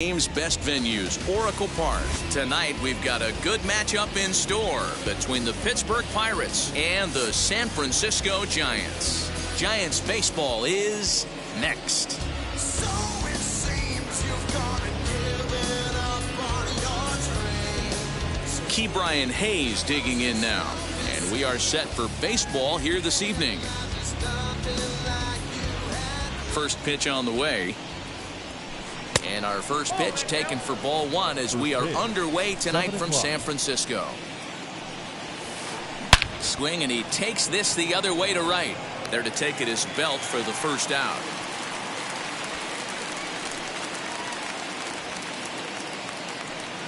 Game's best venues, Oracle Park. Tonight, we've got a good matchup in store between the Pittsburgh Pirates and the San Francisco Giants. Giants baseball is next. So it seems you've gone and given up on your dreams. Key Brian Hayes digging in now, and we are set for baseball here this evening. First pitch on the way. And our first pitch taken for ball one as we are underway tonight from San Francisco. Swing, and he takes this the other way to right. There to take it is Belt for the first out.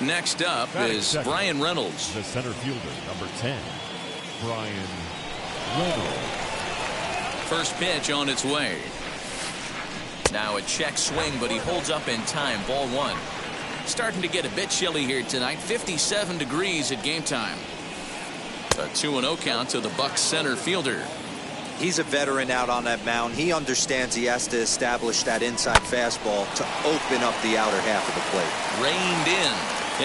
Next up is Brian Reynolds. The center fielder, number 10, Brian Reynolds. First pitch on its way. Now a check swing, but he holds up in time. Ball one. Starting to get a bit chilly here tonight. 57 degrees at game time. A 2-0 count to the Bucs center fielder. He's a veteran out on that mound. He understands he has to establish that inside fastball to open up the outer half of the plate. Reined in.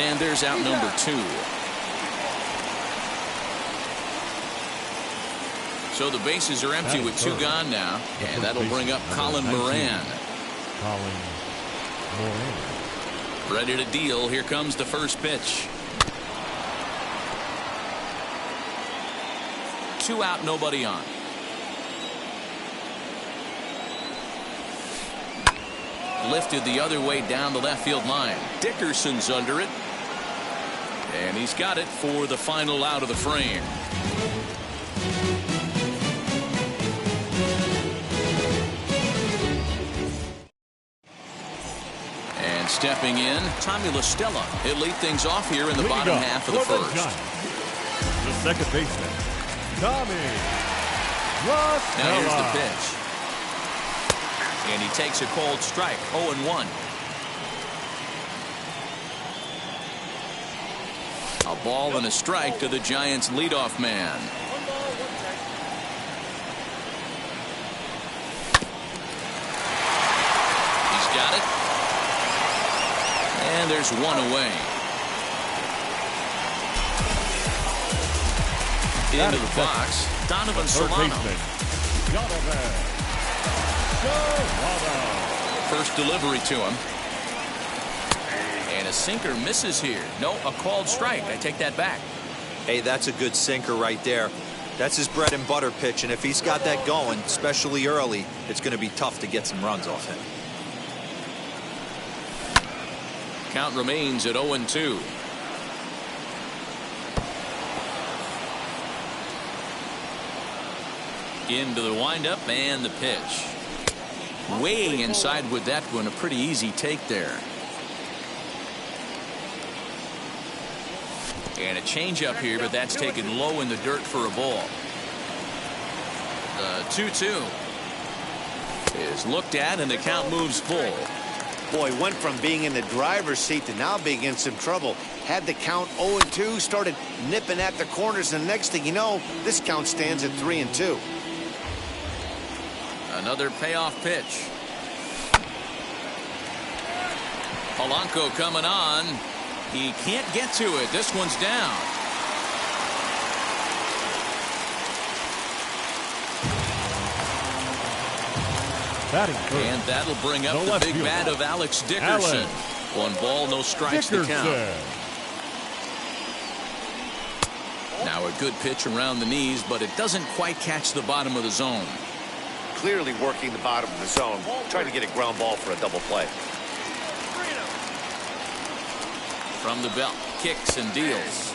And there's out number 2. So the bases are empty with 2 gone now, and that'll bring up Colin Moran. Ready to deal. Here comes the first pitch. 2 out, nobody on. Lifted the other way down the left field line. Dickerson's under it, and he's got it for the final out of the frame. Stepping in, Tommy La Stella. He'll lead things off here in the bottom half of the first. The second baseman, Tommy La Stella. Now here's the pitch. And he takes a cold strike, 0-1. A ball and a strike to the Giants' leadoff man. He's got it. And there's one away. Into the box, Donovan Solano. First delivery to him. And a sinker misses here. No, a called strike. I take that back. Hey, that's a good sinker right there. That's his bread and butter pitch, and if he's got that going, especially early, it's going to be tough to get some runs off him. Count remains at 0-2. Into the windup and the pitch. Way inside with that one. A pretty easy take there. And a changeup here, but that's taken low in the dirt for a ball. The 2-2 is looked at, and the count moves full. Boy, went from being in the driver's seat to now being in some trouble. Had the count 0-2, started nipping at the corners, and the next thing you know, this count stands at 3-2. Another payoff pitch. Polanco coming on. He can't get to it. This one's down. And that'll bring up the big bat of Alex Dickerson. 1 ball, no strikes to count. Now a good pitch around the knees, but it doesn't quite catch the bottom of the zone. Clearly working the bottom of the zone, trying to get a ground ball for a double play. From the belt, kicks and deals.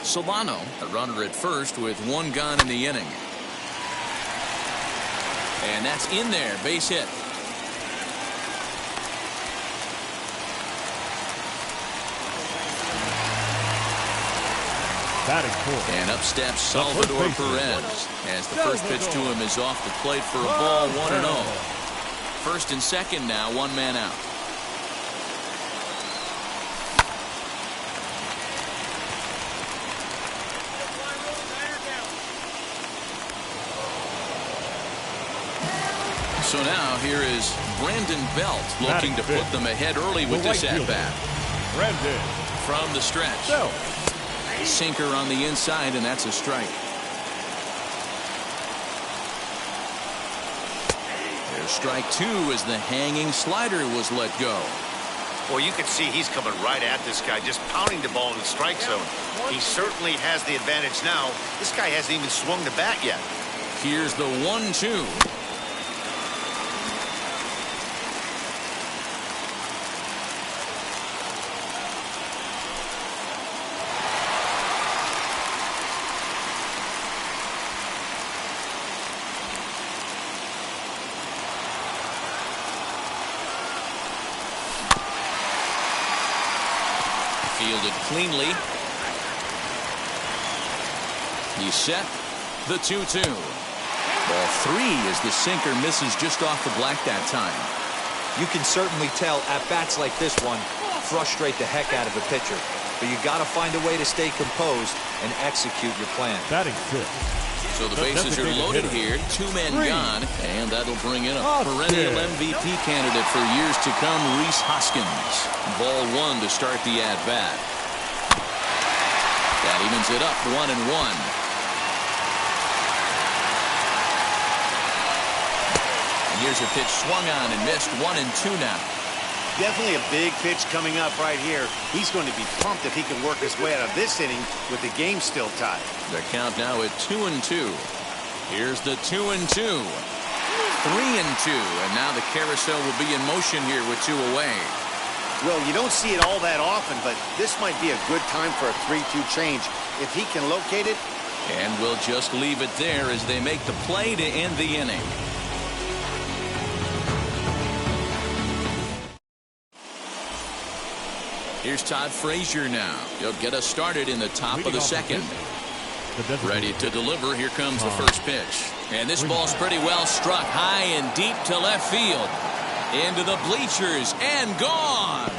Solano, a runner at first with 1 gone in the inning. And that's in there, base hit. And up steps Salvador Perez as the first pitch to him is off the plate for a ball, 1-0. First and second now, 1 man out. So now here is Brandon Belt looking to put them ahead early with this at-bat. Brandon. From the stretch. Belt. Sinker on the inside, and that's a strike. There's strike two as the hanging slider was let go. Well, you can see he's coming right at this guy, just pounding the ball in the strike zone. He certainly has the advantage now. This guy hasn't even swung the bat yet. Here's the 1-2. Fielded cleanly. He's set. The 2-2. Ball three as the sinker misses just off the black that time. You can certainly tell at-bats like this one frustrate the heck out of a pitcher. But you got to find a way to stay composed and execute your plan. Batting fifth. So the bases are loaded here. Two men gone. And that'll bring in a perennial MVP candidate for years to come, Rhys Hoskins. Ball one to start the at-bat. That evens it up 1-1. Here's a pitch swung on and missed. 1-2 now. Definitely a big pitch coming up right here. He's going to be pumped if he can work his way out of this inning with the game still tied. The count now at 2-2. Here's the 2-2. 3-2. And now the carousel will be in motion here with two away. Well, you don't see it all that often, but this might be a good time for a 3-2 change if he can locate it. And we'll just leave it there as they make the play to end the inning. Here's Todd Frazier now. He'll get us started in the top of the second. Ready to deliver. Here comes the first pitch. And this ball's pretty well struck high and deep to left field. Into the bleachers and gone.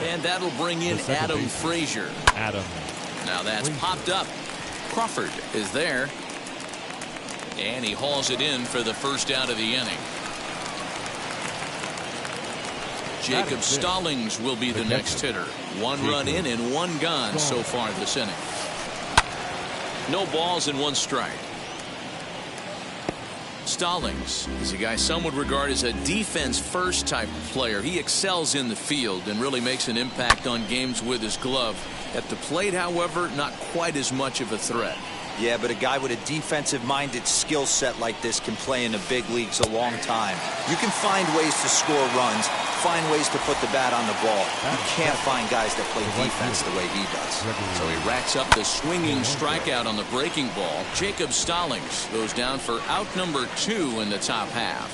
And that'll bring in Adam Frazier. Now that's popped up. Crawford is there. And he hauls it in for the first out of the inning. Jacob Stallings will be the next hitter. One run in and one gone so far this inning. No balls and one strike. Stallings is a guy some would regard as a defense first type of player. He excels in the field and really makes an impact on games with his glove. At the plate, however, not quite as much of a threat. Yeah, but a guy with a defensive-minded skill set like this can play in the big leagues a long time. You can find ways to score runs, find ways to put the bat on the ball. You can't find guys that play defense the way he does. So he racks up the swinging strikeout on the breaking ball. Jacob Stallings goes down for out number 2 in the top half.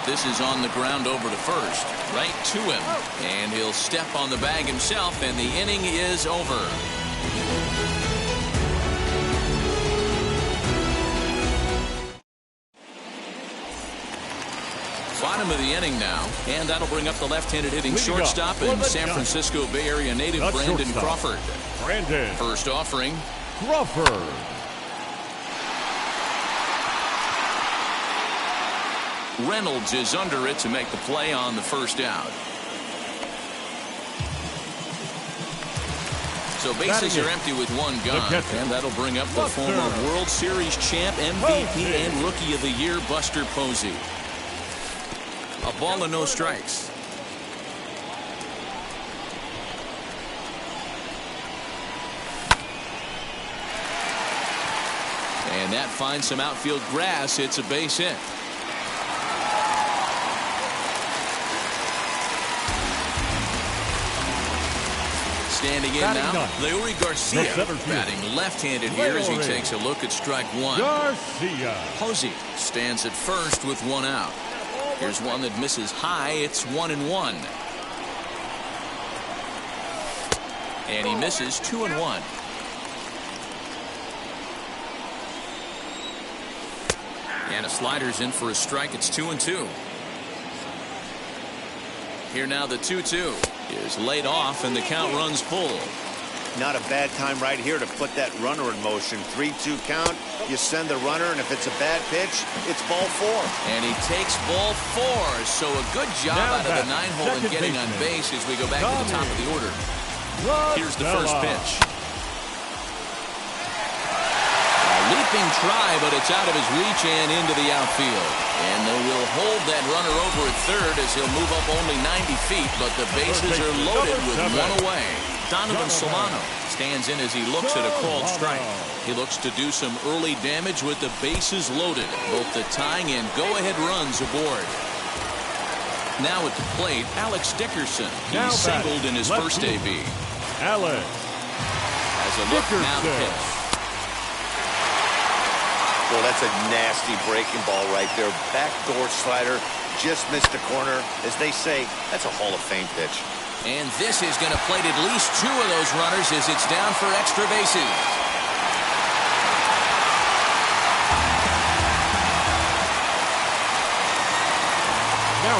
This is on the ground over to first, right to him, and he'll step on the bag himself, and the inning is over. Bottom of the inning now, and that'll bring up the left-handed hitting shortstop and San Francisco Bay Area native Brandon Crawford. First offering. Crawford. Reynolds is under it to make the play on the first out. So bases are empty with one gone, and that'll bring up the former World Series champ, MVP, and Rookie of the Year, Buster Posey. A ball and no strikes. And that finds some outfield grass. It's a base hit. Standing in now, Leury Garcia, batting left-handed here as he takes a look at strike one. Posey stands at first with one out. Here's one that misses high. It's 1-1. And he misses 2-1. And a slider's in for a strike. It's 2-2. Here now the 2-2. is laid off, and the count runs full. Not a bad time right here to put that runner in motion. 3-2 count. You send the runner, and if it's a bad pitch, it's ball 4. And he takes ball 4. So a good job out of the 9-hole in getting on base as we go back to the top of the order. Here's the first pitch. A leaping try, but it's out of his reach and into the outfield. And they will hold that runner over at third as he'll move up only 90 feet, but the bases are loaded with one away. Donovan Solano stands in as he looks at a called strike. He looks to do some early damage with the bases loaded, both the tying and go-ahead runs aboard. Now at the plate, Alex Dickerson. He singled in his first AB. Alex has a look now to pitch. Well, that's a nasty breaking ball right there. Backdoor slider, just missed the corner. As they say, that's a Hall of Fame pitch. And this is going to plate at least 2 of those runners as it's down for extra bases.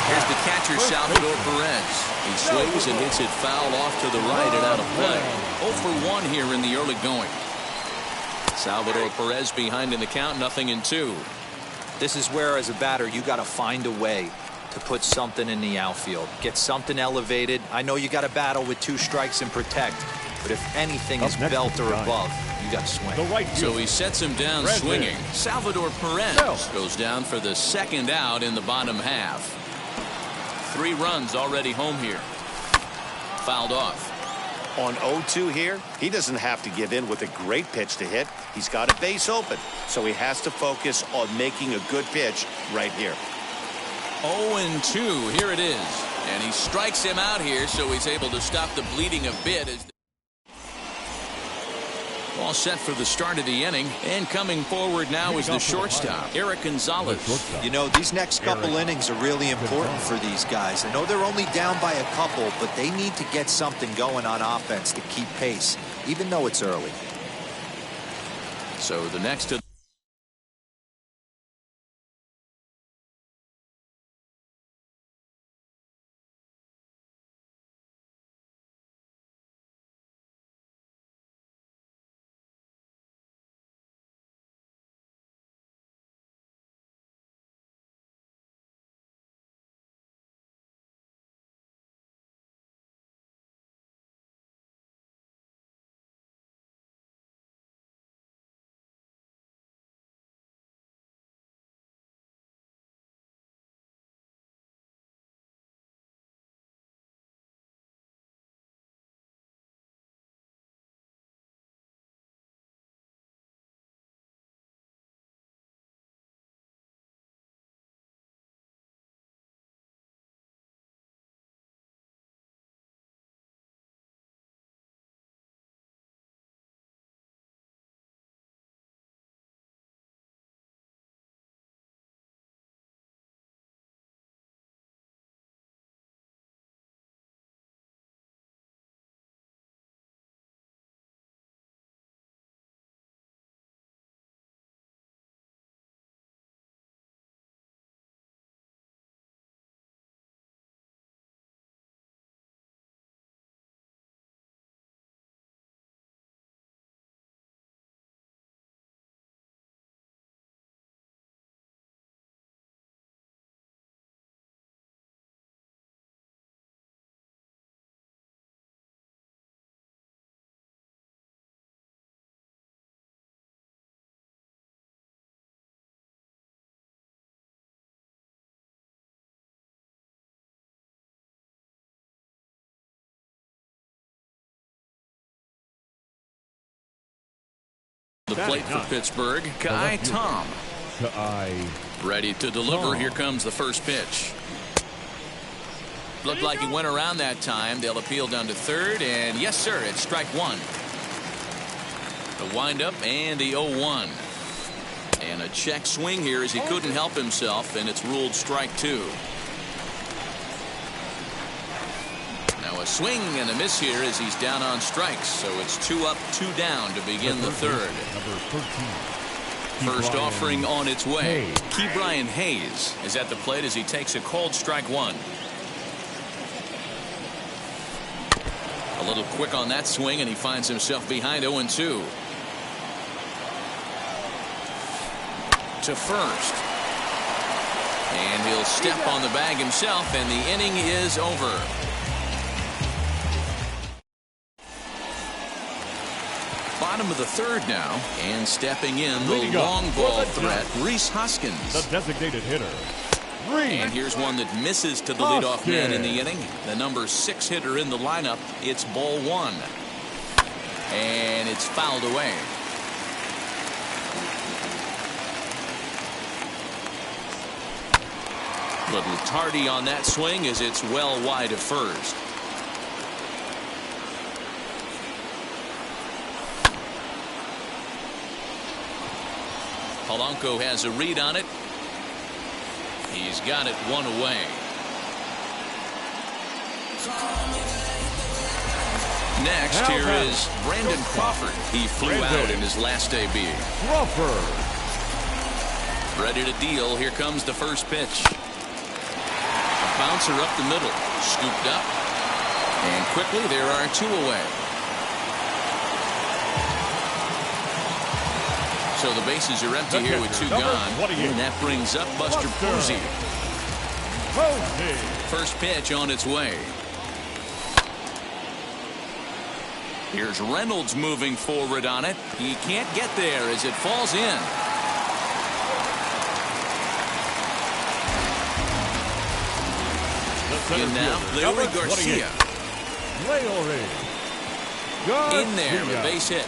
Here's the catcher, Salvador Perez. He swings and hits it foul off to the right and out of play. 0 for 1 here in the early going. Salvador Perez behind in the count, 0-2. This is where, as a batter, you got to find a way to put something in the outfield. Get something elevated. I know you got to battle with 2 strikes and protect, but if anything is belt or above, you got to swing. So he sets him down swinging. Salvador Perez goes down for the second out in the bottom half. 3 runs already home here. Fouled off. On 0-2 here, he doesn't have to give in with a great pitch to hit. He's got a base open, so he has to focus on making a good pitch right here. 0-2, here it is. And he strikes him out here, so he's able to stop the bleeding a bit. All set for the start of the inning, and coming forward now is the shortstop, Eric Gonzalez. You know, these next couple innings are really important for these guys. I know they're only down by a couple, but they need to get something going on offense to keep pace, even though it's early. So the next to the plate for Pittsburgh, Kai Tom. Ready to deliver. Here comes the first pitch. Looked like he went around that time. They'll appeal down to third, and yes, sir, it's strike 1. The windup and the 0-1. And a check swing here as he couldn't help himself, and it's ruled strike 2. Now a swing and a miss here as he's down on strikes, so it's 2 up, 2 down to begin the third. First offering on its way. Ke'Bryan Hayes is at the plate as he takes a called strike 1. little quick on that swing, and he finds himself behind 0-2. To first. And he'll step on the bag himself, and the inning is over. Bottom of the third now, and stepping in the long ball threat, Rhys Hoskins. The designated hitter. And here's one that misses to the leadoff man in the inning. The number 6 hitter in the lineup. It's ball 1. And it's fouled away. Little tardy on that swing as it's well wide of first. Polanco has a read on it. He's got it 1 away. Next, here is Brandon Crawford. He flew out in his last debut. Crawford. Ready to deal. Here comes the first pitch. A bouncer up the middle. Scooped up. And quickly there are 2 away. So the bases are empty here with 2 gone. And that brings up Buster Posey. First pitch on its way. Here's Reynolds moving forward on it. He can't get there as it falls in. In now, Larry Garcia. In there, a base hit.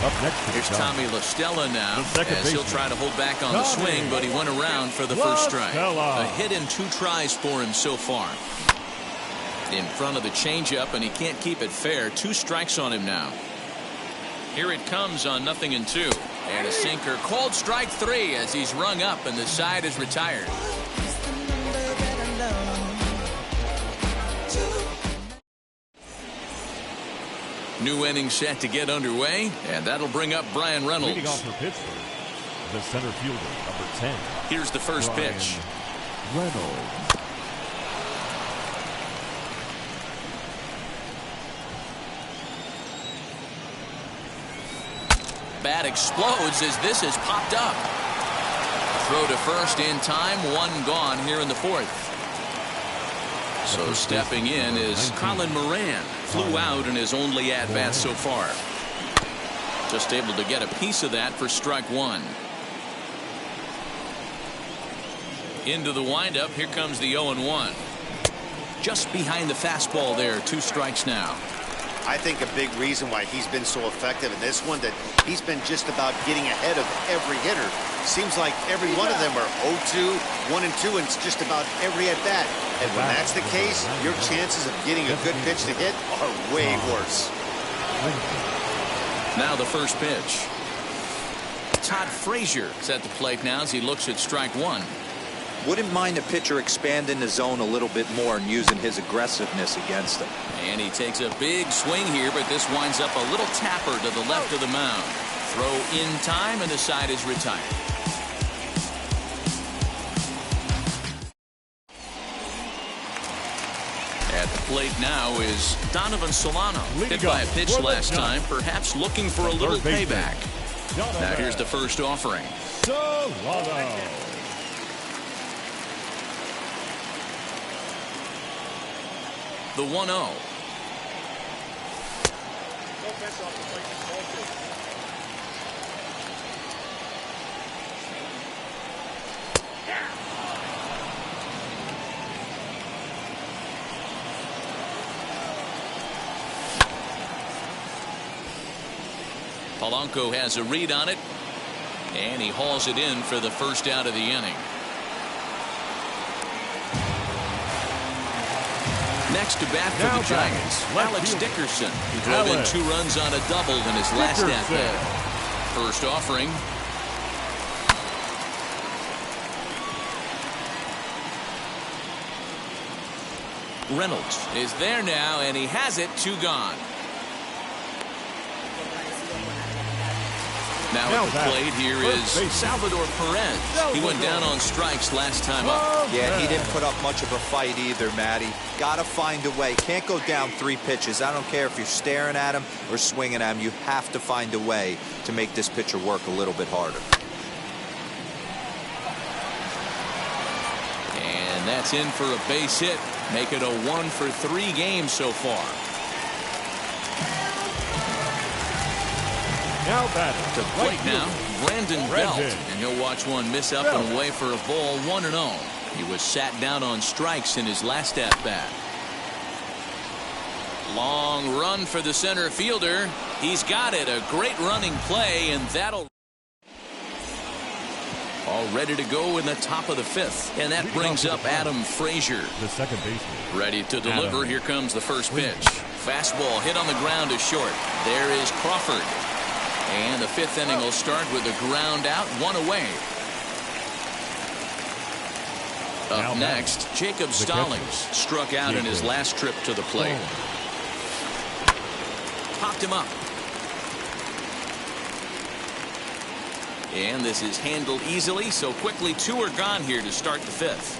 Up next, here's Tommy La Stella now, as he'll try to hold back on the swing, but he went around for the first strike. A hit in 2 tries for him so far. In front of the changeup, and he can't keep it fair. 2 strikes on him now. Here it comes on 0-2. And a sinker called strike 3 as he's rung up and the side is retired. New inning set to get underway, and that'll bring up Brian Reynolds. Leading off for Pittsburgh, the center fielder, number 10. Here's the first pitch. Reynolds. Bat explodes as this has popped up. Throw to first in time. 1 gone here in the 4th. So stepping in is Colin Moran. Flew out in his only at-bat so far. Just able to get a piece of that for strike 1. Into the windup. Here comes the 0-1. Just behind the fastball there. 2 strikes now. I think a big reason why he's been so effective in this one, that he's been just about getting ahead of every hitter. Seems like every one of them are 0-2, 1-2, and it's just about every at-bat. And when that's the case, your chances of getting a good pitch to hit are way worse. Now the first pitch. Todd Frazier is at the plate now as he looks at strike 1. Wouldn't mind a pitcher expanding the zone a little bit more and using his aggressiveness against him. And he takes a big swing here, but this winds up a little tapper to the left of the mound. Throw in time, and the side is retired. At the plate now is Donovan Solano. Hit by a pitch last time, perhaps looking for a little payback. Now here's the first offering. Solano. The 1-0. Polanco has a read on it, and he hauls it in for the first out of the inning. Next to bat for the Giants, Alex Dickerson. He drove in 2 runs on a double in his last at-bat. First offering. Reynolds is there now, and he has it. 2 gone. Now at the plate here is Salvador Perez. He went down on strikes last time up. Yeah, he didn't put up much of a fight either, Matty. Gotta find a way. Can't go down 3 pitches. I don't care if you're staring at him or swinging at him. You have to find a way to make this pitcher work a little bit harder. And that's in for a base hit. Make it a 1-for-3 game so far. Now batting To plate now, Brandon Belt, and he'll watch one miss up and away for a ball, 1-0. He was sat down on strikes in his last at-bat. Long run for the center fielder. He's got it. A great running play, and that'll... All ready to go in the top of the 5th. And that brings up Adam Frazier. The second baseman. Ready to deliver. Here comes the first pitch. Fastball hit on the ground is short. There is Crawford. And the 5th inning will start with a ground out, 1 away. Up next, Jacob Stallings struck out in his last trip to the plate. Popped him up. And this is handled easily, so quickly 2 are gone here to start the 5th.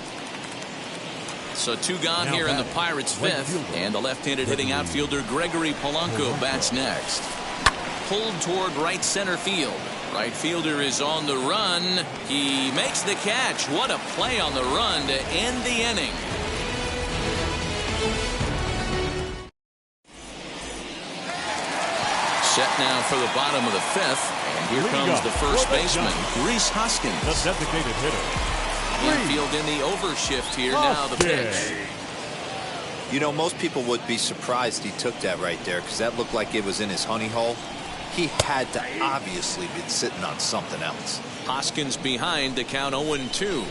So 2 gone here in the Pirates' 5th, and the left-handed hitting outfielder Gregory Polanco bats next. Pulled toward right center field. Right fielder is on the run. He makes the catch. What a play on the run to end the inning. Set now for the bottom of the 5th. And here comes the first baseman, Rhys Hoskins. The designated hitter. Infield in the overshift here. Now the pitch. You know, most people would be surprised he took that right there because that looked like it was in his honey hole. He had to obviously be sitting on something else. Hoskins behind, the count 0-2.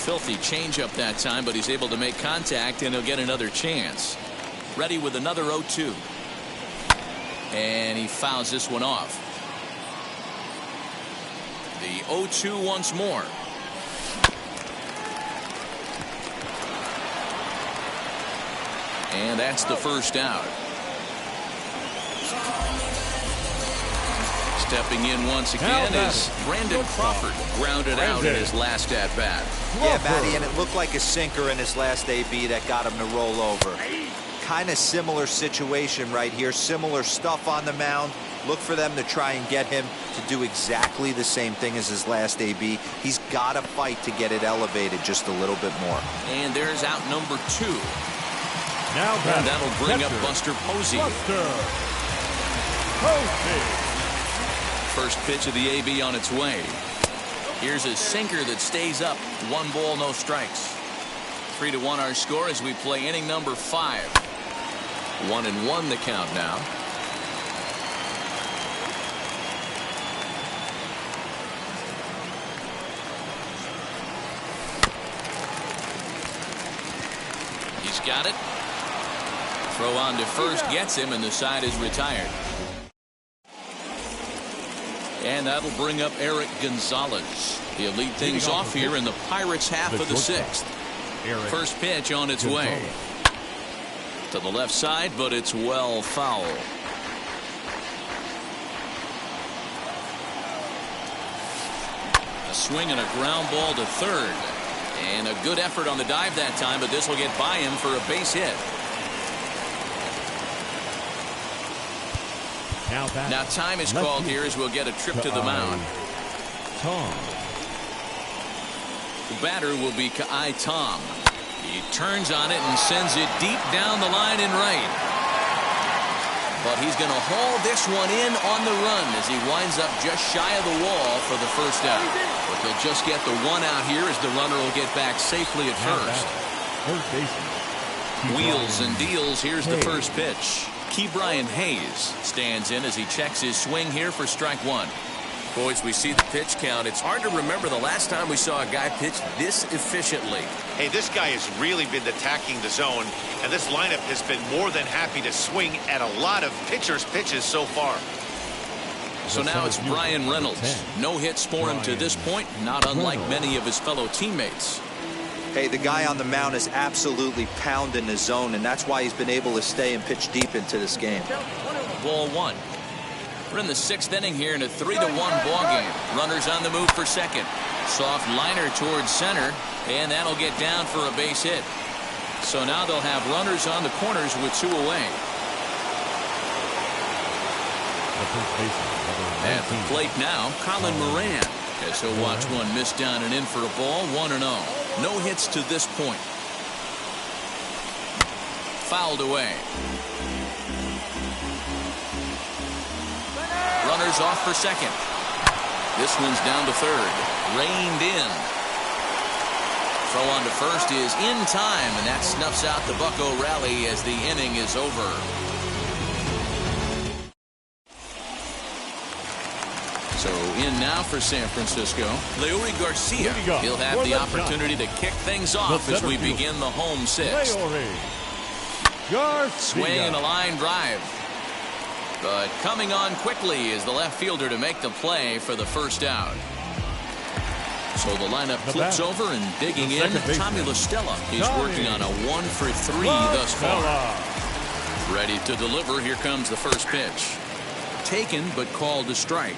Filthy changeup that time, but he's able to make contact, and he'll get another chance. Ready with another 0-2. And he fouls this one off. The 0-2 once more. And that's the first out. Stepping in once again is Brandon Crawford, grounded out in his last at-bat. Yeah, Matty, and it looked like a sinker in his last AB that got him to roll over. Kind of similar situation right here, similar stuff on the mound. Look for them to try and get him to do exactly the same thing as his last AB. He's got to fight to get it elevated just a little bit more. And there's out number 2. Now and that'll bring up Buster Posey. First pitch of the AB on its way. Here's a sinker that stays up. 1 ball, no strikes. 3-1 our score as we play inning number 5. 1-1 the count now. He's got it. Throw on to first gets him, and the side is retired. And that'll bring up Eric Gonzalez. He'll lead things off here in the Pirates' half of the 6th. First pitch on its way. To the left side, but it's well foul. A swing and a ground ball to third. And a good effort on the dive that time, but this will get by him for a base hit. Now time is called here as we'll get a trip to the mound. The batter will be Ka'ai Tom. He turns on it and sends it deep down the line and right. But he's going to haul this one in on the run as he winds up just shy of the wall for the first out. But they'll just get the 1 out here as the runner will get back safely at first. Wheels and deals. Here's the first pitch. Ke'Bryan Hayes stands in as he checks his swing here for strike 1. Boys, we see the pitch count. It's hard to remember the last time we saw a guy pitch this efficiently. Hey, this guy has really been attacking the zone, and this lineup has been more than happy to swing at a lot of pitchers' pitches so far. So now it's Brian Reynolds. No hits for him to this point, not unlike many of his fellow teammates. Hey, the guy on the mound is absolutely pounding the zone, and that's why he's been able to stay and pitch deep into this game. ball one. We're in the 6th inning here in a 3-1 ball game. Runners on the move for second. Soft liner towards center, and that'll get down for a base hit. So now they'll have runners on the corners with 2 away. At the plate now, Colin Moran, as he'll watch one miss down and in for a ball. 1-0. No hits to this point. Fouled away. Runners off for second. This one's down to third. Reined in. Throw on to first is in time, and that snuffs out the Bucco rally as the inning is over. So in now for San Francisco, Leury Garcia. He'll have the opportunity to kick things off as we begin the home 6th. Swing and a line drive. But coming on quickly is the left fielder to make the play for the first out. So the lineup flips over and digging in. Tommy La Stella. He's working on a 1-for-3 thus far. Ready to deliver. Here comes the first pitch. Taken but called a strike.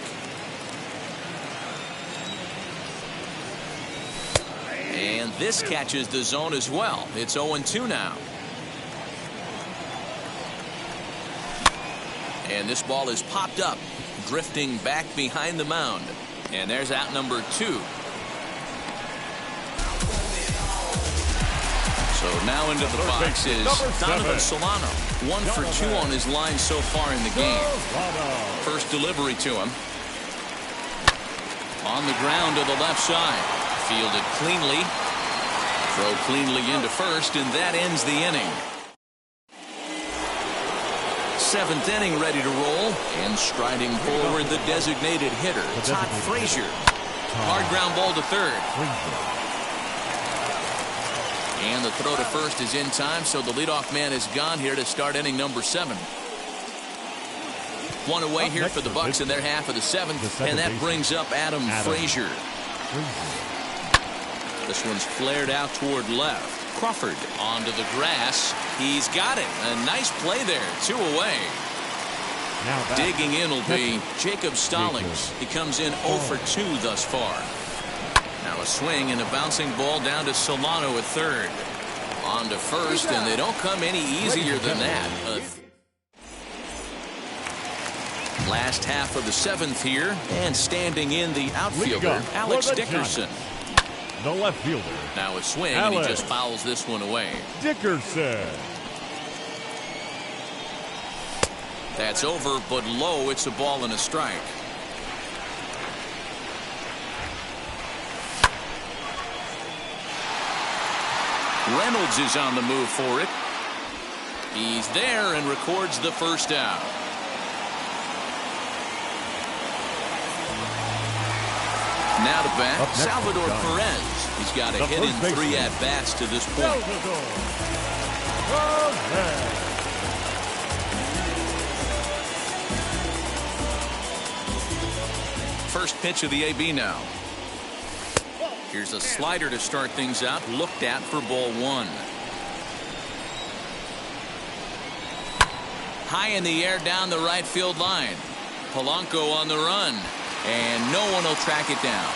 And this catches the zone as well. It's 0-2 now. And this ball is popped up, drifting back behind the mound. And there's out number 2. So now into the box is Donovan Solano. 1 for 2 on his line so far in the game. First delivery to him. On the ground to the left side. Fielded cleanly. Throw cleanly into first, and that ends the inning. 7th inning ready to roll, and striding forward the designated hitter, Todd Frazier. Hard ground ball to third. And the throw to first is in time, so the leadoff man is gone here to start inning number 7. 1 away here for the Bucks in their half of the 7th, and that brings up Adam Frazier. This one's flared out toward left. Crawford onto the grass. He's got it. A nice play there. 2 away. Digging in will be Jacob Stallings. He comes in 0 for 2 thus far. Now a swing and a bouncing ball down to Solano at third. On to first, and they don't come any easier than that. Last half of the 7th here, and standing in the outfielder, Alex Dickerson. The left fielder. Now a swing, and he just fouls this one away. Dickerson. That's over, but low. It's a ball and a strike. Reynolds is on the move for it. He's there and records the first out. Now to bat, Salvador Perez. He's got a hit in 3 at-bats to this point. First pitch of the AB now. Here's a slider to start things out, looked at for ball 1. High in the air down the right field line. Polanco on the run. And no one will track it down.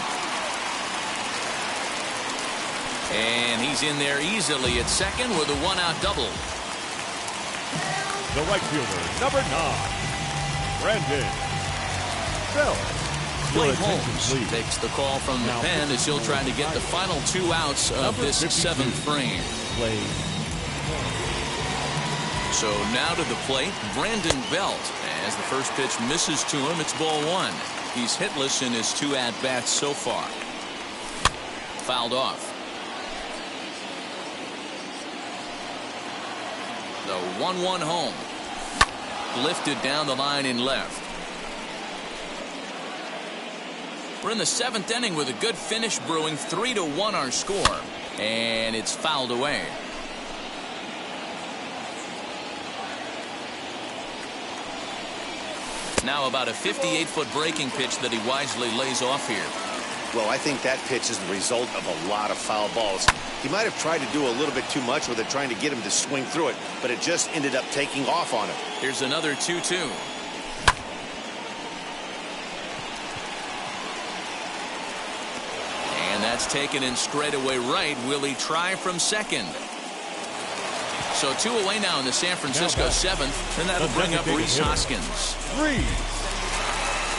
And he's in there easily at second with a 1-out double. The right fielder, number 9, Brandon Belt. Clay Holmes takes the call from the pen as he'll try to get the final 2 outs of this 7th frame. So now to the plate, Brandon Belt. As the first pitch misses to him, it's ball 1. He's hitless in his 2 at-bats so far. Fouled off. The 1-1 home. Lifted down the line in left. We're in the 7th inning with a good finish brewing. 3-1 our score. And it's fouled away. Now about a 58-foot breaking pitch that he wisely lays off here. Well, I think that pitch is the result of a lot of foul balls. He might have tried to do a little bit too much with it, trying to get him to swing through it, but it just ended up taking off on him. Here's another 2-2. That's taken in straightaway right. Will he try from second? So 2 away now in the San Francisco 7th, and that'll bring up Rhys Hoskins.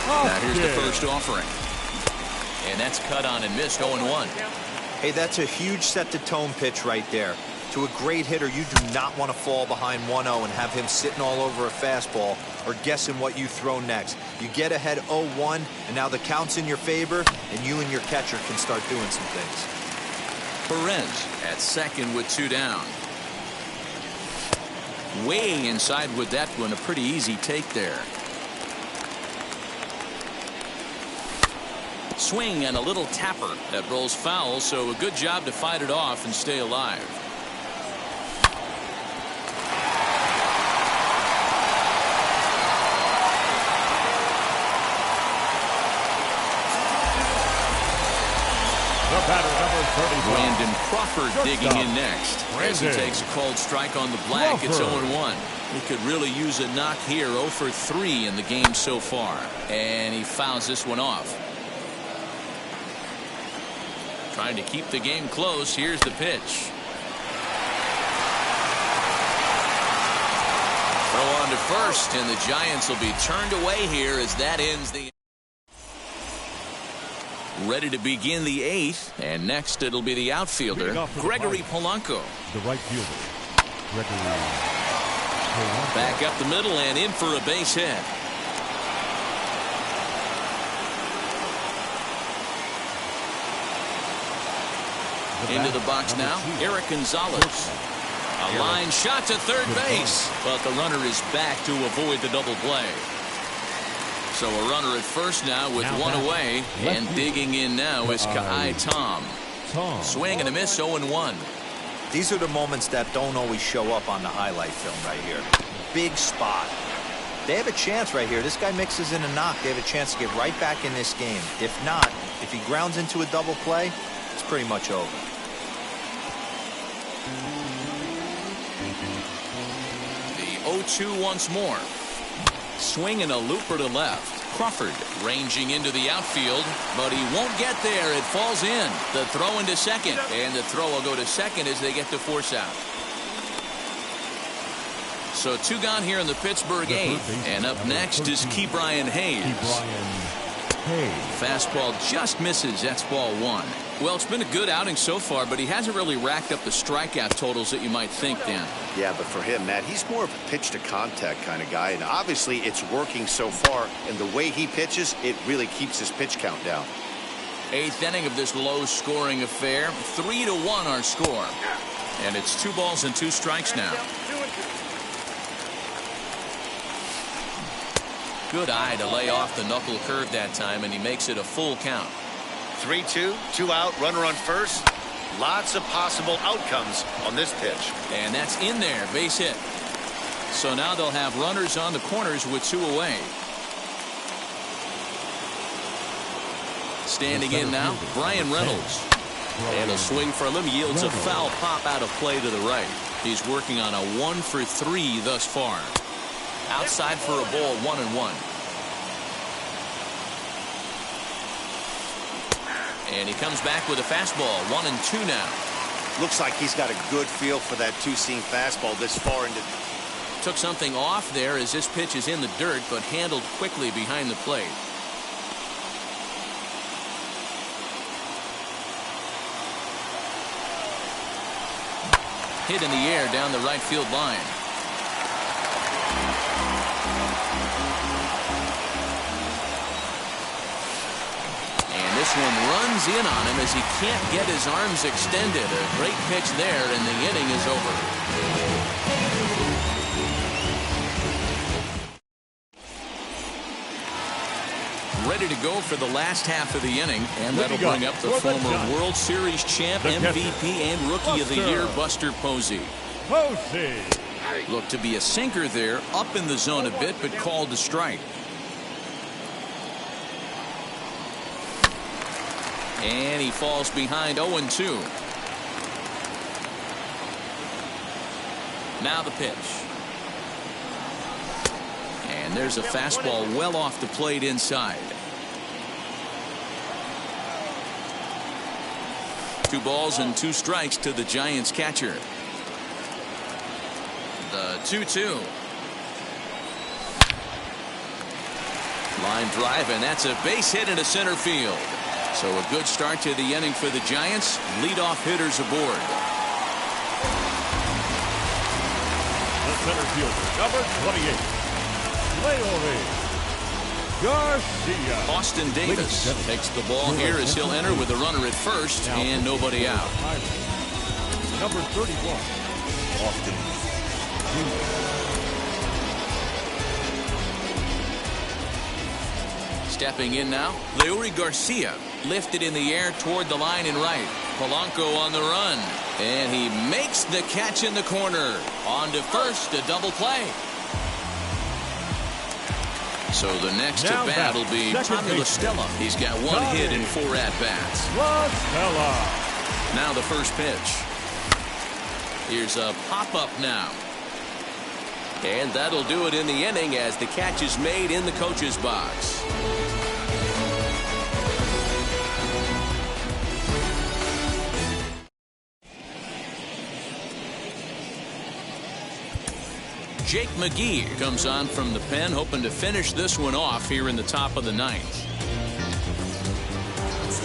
Now here's the first offering. And that's cut on and missed 0-1. Hey, that's a huge set-the-tone pitch right there. To a great hitter, you do not want to fall behind 1-0 and have him sitting all over a fastball or guessing what you throw next. You get ahead 0-1, and now the count's in your favor, and you and your catcher can start doing some things. Perez at second with 2 down. Way inside with that one. A pretty easy take there. Swing and a little tapper that rolls foul, so a good job to fight it off and stay alive. The batter, number 35. Brandon Crawford digging in next. As he takes a cold strike on the black, it's 0-1. He could really use a knock here. 0 for 3 in the game so far. And he fouls this one off. Trying to keep the game close. Here's the pitch. Throw on to first, and the Giants will be turned away here as that ends the. Ready to begin the 8th, and next it'll be the outfielder, Gregory Polanco. The right fielder, Gregory Polanco. Back up the middle and in for a base hit. Into the box now, Eric Gonzalez. A line shot to third base, but the runner is back to avoid the double play. So a runner at first now with 1 away, and digging in now is Kai Tom. Swing and a miss, 0-1. These are the moments that don't always show up on the highlight film right here. Big spot. They have a chance right here. This guy mixes in a knock. They have a chance to get right back in this game. If not, if he grounds into a double play, it's pretty much over. The 0-2 once more. Swing and a looper to left. Crawford ranging into the outfield, but he won't get there. It falls in. The throw into second, and the throw will go to second as they get to force out. So 2 gone here in the Pittsburgh 8th, and up next is Ke'Bryan Hayes. Fastball just misses. That's ball 1. Well, it's been a good outing so far, but he hasn't really racked up the strikeout totals that you might think, Dan. Yeah, but for him, Matt, he's more of a pitch-to-contact kind of guy, and obviously it's working so far, and the way he pitches, it really keeps his pitch count down. 8th inning of this low-scoring affair. 3-1 our score. And it's 2 balls and 2 strikes now. Good eye to lay off the knuckle curve that time, and he makes it a full count. 3-2, 2 out, runner on first. Lots of possible outcomes on this pitch. And that's in there, base hit. So now they'll have runners on the corners with 2 away. Standing in now, Brian Reynolds. And a swing from him yields a foul pop out of play to the right. He's working on a 1 for 3 thus far. Outside for a ball, 1-1. And he comes back with a fastball, 1-2 now. Looks like he's got a good feel for that 2-seam fastball this far into. Took something off there as this pitch is in the dirt, but handled quickly behind the plate. Hit in the air down the right field line. This one runs in on him as he can't get his arms extended. A great pitch there, and the inning is over. Ready to go for the last half of the inning, and that'll bring up the former World Series champ, MVP, and Rookie of the Year, Buster Posey. Looked to be a sinker there, up in the zone a bit, but called to strike. And he falls behind 0-2. Now the pitch. And there's a fastball well off the plate inside. 2 balls and 2 strikes to the Giants catcher. The 2-2. Line drive, and that's a base hit into center field. So a good start to the inning for the Giants. Leadoff hitters aboard. The center fielder, number 28, Leody Garcia. Austin Davis takes the ball here as he'll enter with a runner at first and nobody out. Number 31, Austin Davis. Stepping in now, Leody Garcia lifted in the air toward the line and right. Polanco on the run, and he makes the catch in the corner. On to first, a double play. So the next to bat will be Tommy La Stella. He's got 1 hit in 4 at-bats. La Stella. Now the first pitch. Here's a pop-up now. And that'll do it in the inning as the catch is made in the coach's box. Jake McGee comes on from the pen, hoping to finish this one off here in the top of the 9th.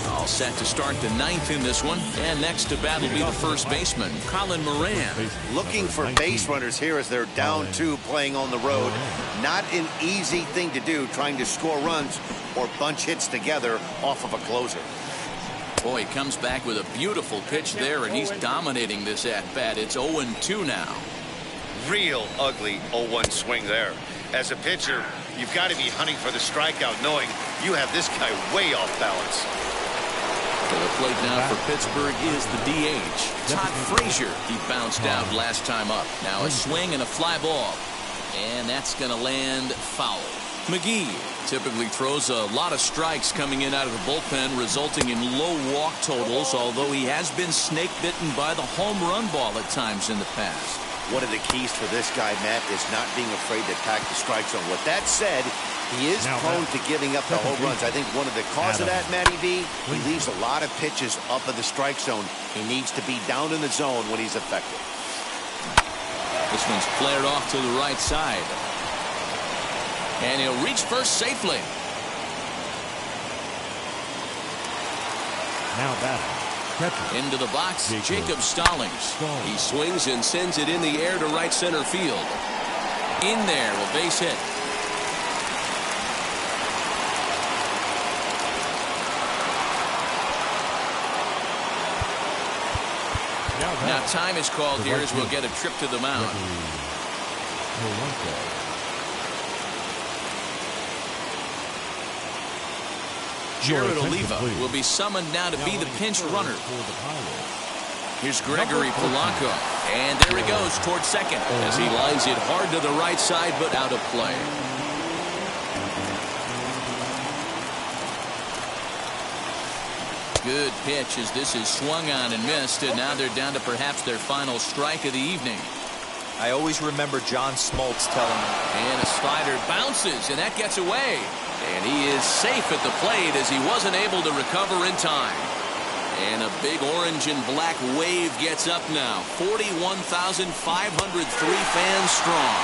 All set to start the 9th in this one, and next to bat will be the first baseman, Colin Moran. Looking for base runners here as they're down 2 playing on the road. Not an easy thing to do, trying to score runs or bunch hits together off of a closer. Boy, he comes back with a beautiful pitch there, and he's dominating this at-bat. It's 0-2 now. Real ugly 0-1 swing there. As a pitcher, you've got to be hunting for the strikeout, knowing you have this guy way off balance. To the plate now for Pittsburgh is the DH, Todd Frazier. He bounced out last time up. Now a swing and a fly ball. And that's going to land foul. McGee typically throws a lot of strikes coming in out of the bullpen, resulting in low walk totals, although he has been snake bitten by the home run ball at times in the past. One of the keys for this guy, Matt, is not being afraid to attack the strike zone. With that said, he is prone to giving up the home runs. I think one of the cause of that, Matty V, he leaves a lot of pitches up in the strike zone. He needs to be down in the zone when he's effective. This one's flared off to the right side. And he'll reach first safely. Now batting. Into the box, Jacob Stallings. He swings and sends it in the air to right center field. In there, a base hit. Now time is called here as we'll get a trip to the mound. Jared Oliva will be summoned now to be the pinch runner. Here's Gregory Polanco. And there he goes towards second as he lines it hard to the right side, but out of play. Good pitch as this is swung on and missed, and now they're down to perhaps their final strike of the evening. I always remember John Smoltz telling me. And a slider bounces, and that gets away. And he is safe at the plate as he wasn't able to recover in time. And a big orange and black wave gets up now. 41,503 fans strong.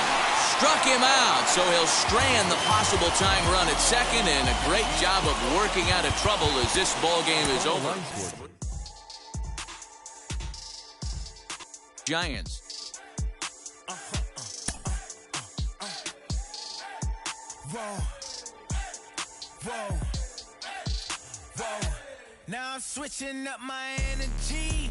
Struck him out, so he'll strand the possible tying run at second, and a great job of working out of trouble as this ball game is over. Giants. Whoa. Now I'm switching up my energy.